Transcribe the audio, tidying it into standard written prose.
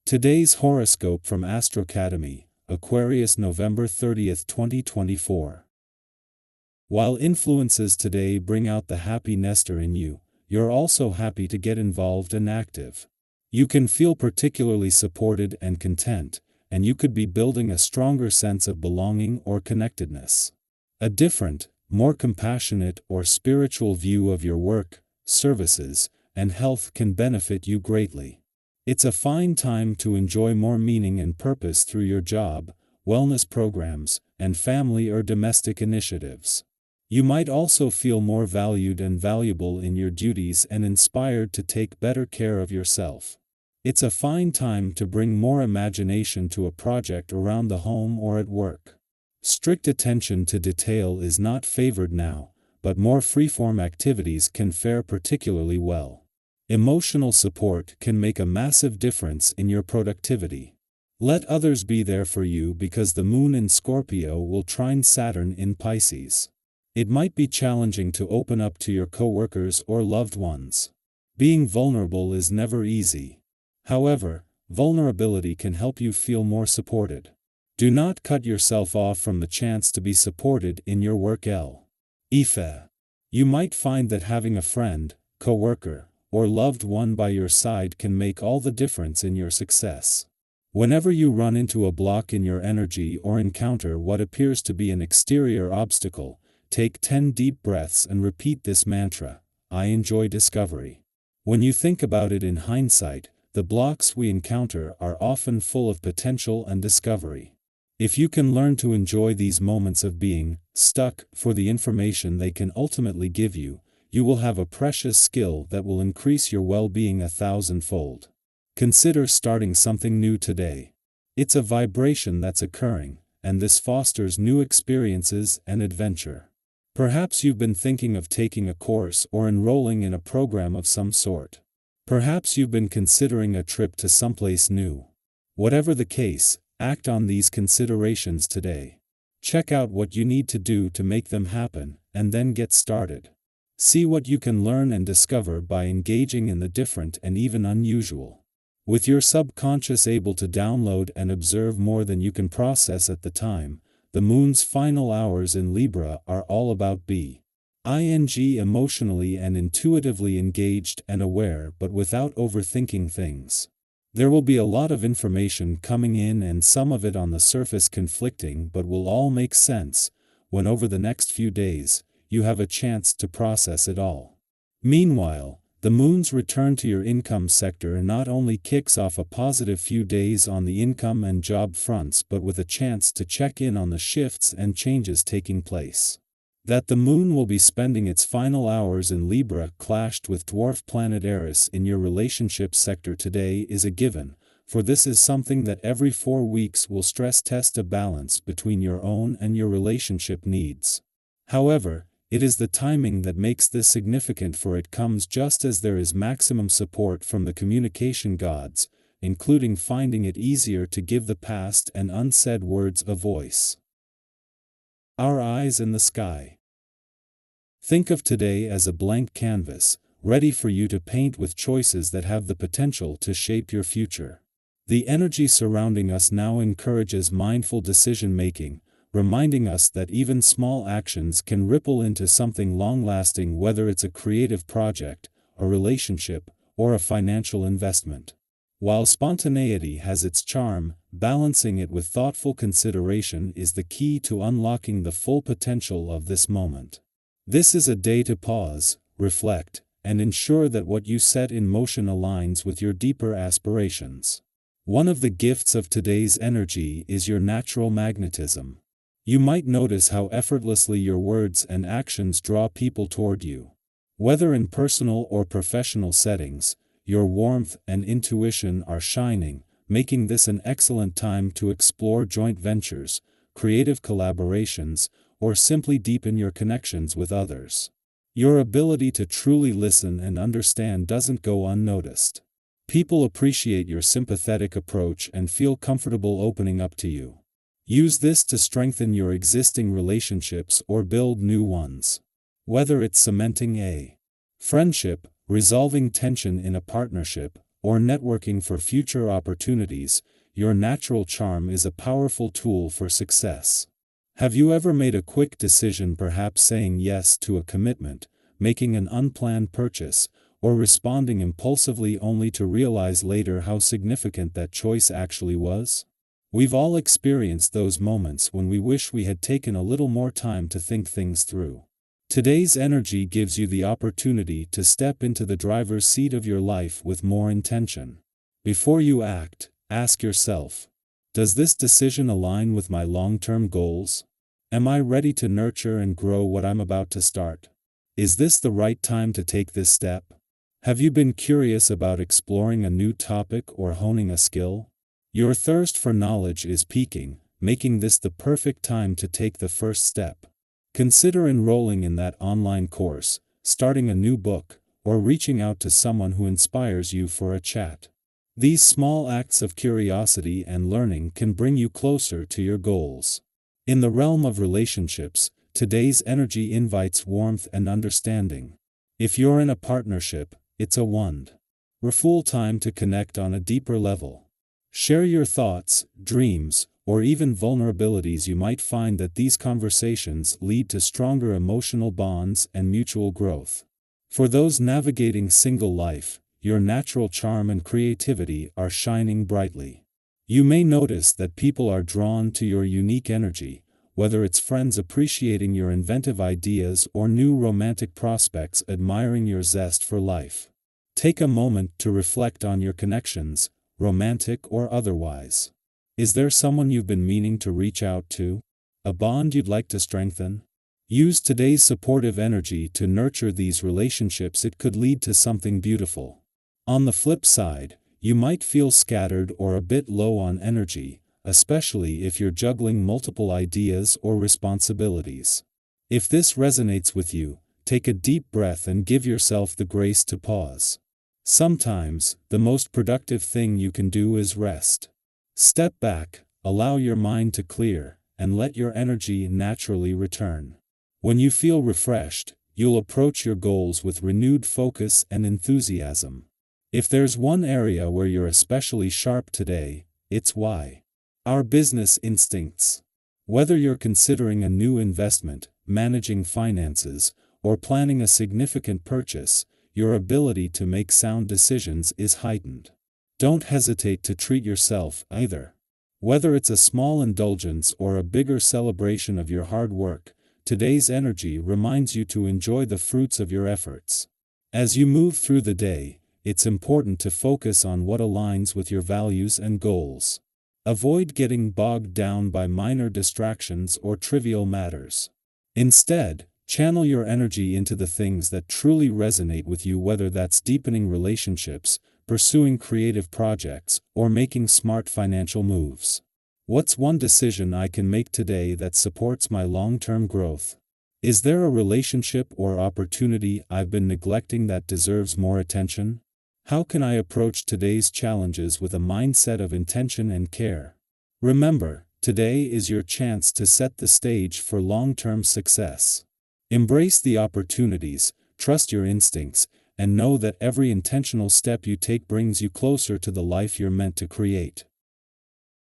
Today's horoscope from Astrocademy, Aquarius November 30th, 2024. While influences today bring out the happy nester in you, you're also happy to get involved and active. You can feel particularly supported and content, and you could be building a stronger sense of belonging or connectedness. A different, more compassionate or spiritual view of your work, services, and health can benefit you greatly. It's a fine time to enjoy more meaning and purpose through your job, wellness programs, and family or domestic initiatives. You might also feel more valued and valuable in your duties and inspired to take better care of yourself. It's a fine time to bring more imagination to a project around the home or at work. Strict attention to detail is not favored now, but more freeform activities can fare particularly well. Emotional support can make a massive difference in your productivity. Let others be there for you because the moon in Scorpio will trine Saturn in Pisces. It might be challenging to open up to your coworkers or loved ones. Being vulnerable is never easy. However, vulnerability can help you feel more supported. Do not cut yourself off from the chance to be supported in your work. You might find that having a friend, coworker, or loved one by your side can make all the difference in your success. Whenever you run into a block in your energy or encounter what appears to be an exterior obstacle, take 10 deep breaths and repeat this mantra: I enjoy discovery. When you think about it in hindsight, the blocks we encounter are often full of potential and discovery. If you can learn to enjoy these moments of being stuck for the information they can ultimately give you, you will have a precious skill that will increase your well-being 1,000-fold. Consider starting something new today. It's a vibration that's occurring, and this fosters new experiences and adventure. Perhaps you've been thinking of taking a course or enrolling in a program of some sort. Perhaps you've been considering a trip to someplace new. Whatever the case, act on these considerations today. Check out what you need to do to make them happen, and then get started. See what you can learn and discover by engaging in the different and even unusual. With your subconscious able to download and observe more than you can process at the time, the moon's final hours in Libra are all about being emotionally and intuitively engaged and aware, but without overthinking things. There will be a lot of information coming in and some of it on the surface conflicting, but will all make sense when over the next few days, you have a chance to process it all. Meanwhile, the moon's return to your income sector not only kicks off a positive few days on the income and job fronts, but with a chance to check in on the shifts and changes taking place. That the moon will be spending its final hours in Libra clashed with dwarf planet Eris in your relationship sector today is a given, for this is something that every 4 weeks will stress test a balance between your own and your relationship needs. However, it is the timing that makes this significant, for it comes just as there is maximum support from the communication gods, including finding it easier to give the past and unsaid words a voice. Our eyes in the sky. Think of today as a blank canvas, ready for you to paint with choices that have the potential to shape your future. The energy surrounding us now encourages mindful decision-making, reminding us that even small actions can ripple into something long-lasting, whether it's a creative project, a relationship, or a financial investment. While spontaneity has its charm, balancing it with thoughtful consideration is the key to unlocking the full potential of this moment. This is a day to pause, reflect, and ensure that what you set in motion aligns with your deeper aspirations. One of the gifts of today's energy is your natural magnetism. You might notice how effortlessly your words and actions draw people toward you. Whether in personal or professional settings, your warmth and intuition are shining, making this an excellent time to explore joint ventures, creative collaborations, or simply deepen your connections with others. Your ability to truly listen and understand doesn't go unnoticed. People appreciate your sympathetic approach and feel comfortable opening up to you. Use this to strengthen your existing relationships or build new ones. Whether it's cementing a friendship, resolving tension in a partnership, or networking for future opportunities, your natural charm is a powerful tool for success. Have you ever made a quick decision, perhaps saying yes to a commitment, making an unplanned purchase, or responding impulsively only to realize later how significant that choice actually was? We've all experienced those moments when we wish we had taken a little more time to think things through. Today's energy gives you the opportunity to step into the driver's seat of your life with more intention. Before you act, ask yourself, does this decision align with my long-term goals? Am I ready to nurture and grow what I'm about to start? Is this the right time to take this step? Have you been curious about exploring a new topic or honing a skill? Your thirst for knowledge is peaking, making this the perfect time to take the first step. Consider enrolling in that online course, starting a new book, or reaching out to someone who inspires you for a chat. These small acts of curiosity and learning can bring you closer to your goals. In the realm of relationships, today's energy invites warmth and understanding. If you're in a partnership, it's a wonderful time to connect on a deeper level. Share your thoughts, dreams, or even vulnerabilities. You might find that these conversations lead to stronger emotional bonds and mutual growth. For those navigating single life, your natural charm and creativity are shining brightly. You may notice that people are drawn to your unique energy, whether it's friends appreciating your inventive ideas or new romantic prospects admiring your zest for life. Take a moment to reflect on your connections, romantic or otherwise. Is there someone you've been meaning to reach out to? A bond you'd like to strengthen? Use today's supportive energy to nurture these relationships. It could lead to something beautiful. On the flip side, you might feel scattered or a bit low on energy, especially if you're juggling multiple ideas or responsibilities. If this resonates with you, take a deep breath and give yourself the grace to pause. Sometimes, the most productive thing you can do is rest. Step back, allow your mind to clear, and let your energy naturally return. When you feel refreshed, you'll approach your goals with renewed focus and enthusiasm. If there's one area where you're especially sharp today, it's why. Our business instincts. Whether you're considering a new investment, managing finances, or planning a significant purchase, your ability to make sound decisions is heightened. Don't hesitate to treat yourself either. Whether it's a small indulgence or a bigger celebration of your hard work, today's energy reminds you to enjoy the fruits of your efforts. As you move through the day, it's important to focus on what aligns with your values and goals. Avoid getting bogged down by minor distractions or trivial matters. Instead, channel your energy into the things that truly resonate with you, whether that's deepening relationships, pursuing creative projects, or making smart financial moves. What's one decision I can make today that supports my long-term growth? Is there a relationship or opportunity I've been neglecting that deserves more attention? How can I approach today's challenges with a mindset of intention and care? Remember, today is your chance to set the stage for long-term success. Embrace the opportunities, trust your instincts, and know that every intentional step you take brings you closer to the life you're meant to create.